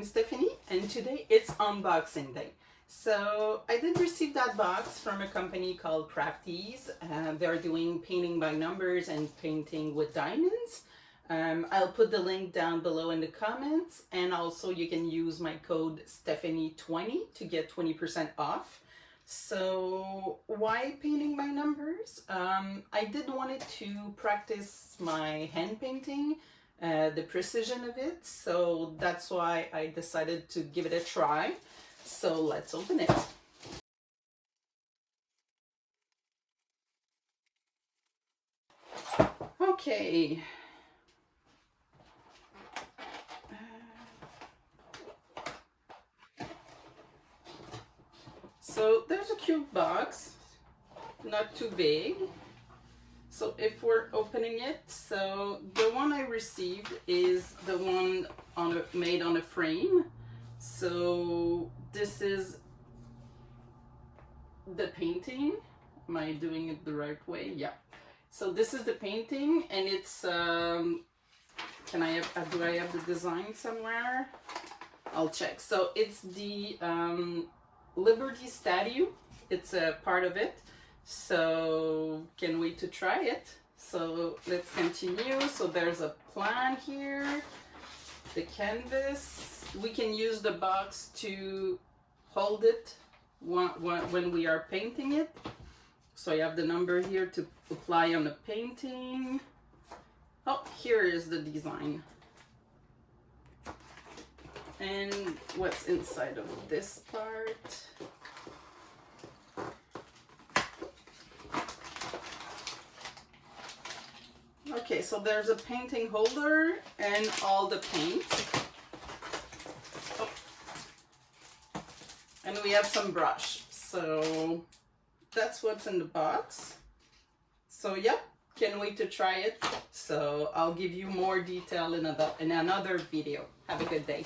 I'm Stephanie, and today it's unboxing day. So I did receive that box from a company called Crafties. They're doing painting by numbers and painting with diamonds. I'll put the link down below in the comments, and also you can use my code Stephanie20 to get 20% off. So why painting by numbers? I did wanted to practice my hand painting, the precision of it, so that's why I decided to give it a try. So let's open it. Okay. So there's a cute box, not too big. So if we're opening it, so the one I received is the one made on a frame. So this is the painting. Am I doing it the right way? Yeah. So this is the painting, and it's do I have the design somewhere? I'll check. So it's the Liberty statue. It's a part of it. So can't wait to try it. So let's continue. So there's a plan here, the canvas. We can use the box to hold it when we are painting it. So you have the number here to apply on the painting. Oh, here is the design. And what's inside of this part? Okay, so there's a painting holder and all the paint. Oh. And we have some brush. So that's what's in the box. So yep, can't wait to try it. So I'll give you more detail in another video. Have a good day.